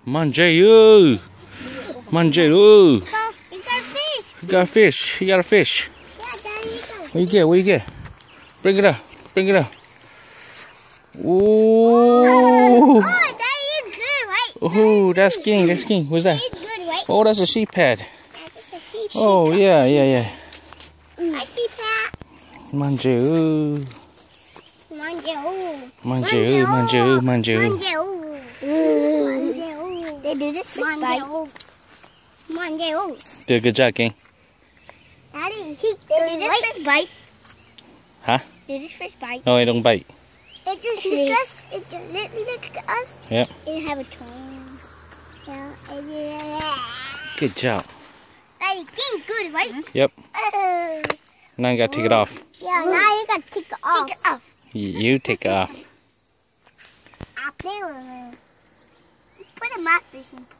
Manjay, Manjay, You got a fish. you got a fish. You got a fish. Yeah, Daddy, you got a What you get? What you get? Bring it up. Bring it up. Oh, Ooh. Daddy, you're good, right? Oh, that's king. That's king. What's that? You're good, right? Oh, that's a sheep pad. That's a sheep. Oh, yeah, yeah, yeah. A sheep hat. Manjay, Manjay. Manjay, Manjay, Manjay. They do this fish bite. Manjay. Did a good job, king. Daddy, they do this fish bite. Huh? Did this fish bite? No, it don't bite. It just lick us. It just lick us. Yep. It have a tongue. Yeah. Good job. Daddy, getting good, right? Yep. Now you gotta take it off. Yeah, now you gotta take it off. Take it off. You take it off. I play with her. Put a my fishing pole.